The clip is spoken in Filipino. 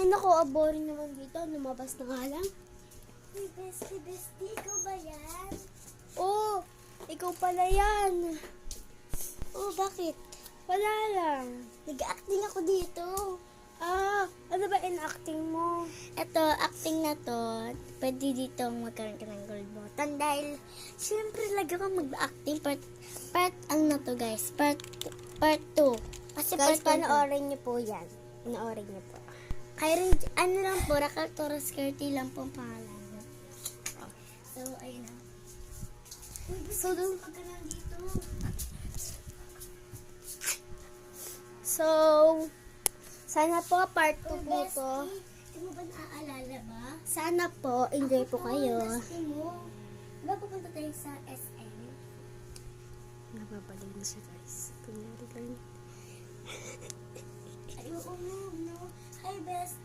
nako, boring naman dito. Lumabas na nga lang. Uy, bestie, ikaw ba yan? Oh, ikaw pala yan. Oh, bakit? Wala lang. Nag-acting ako dito. Ano ba in-acting mo? Ito, acting na to, pwede dito magkaroon ka ng gold button dahil syempre lagi ako mag-acting part ano na to guys, part 2. Kasi Guys, part 1 panoorin niyo po yan. Panoorin niyo po. Kaya ano lang po, Raquel Torres Curti lang po ang pangalan. So, ayun na. So, So, sana po part 2 po to. Hindi mo ba naaalala ba? Sana po, enjoy po kayo. Bestie mo. Diba pupunta tayo sa SM? Nababalik na siya guys. Kunyari lang. Ay, oo, no. Hi, best.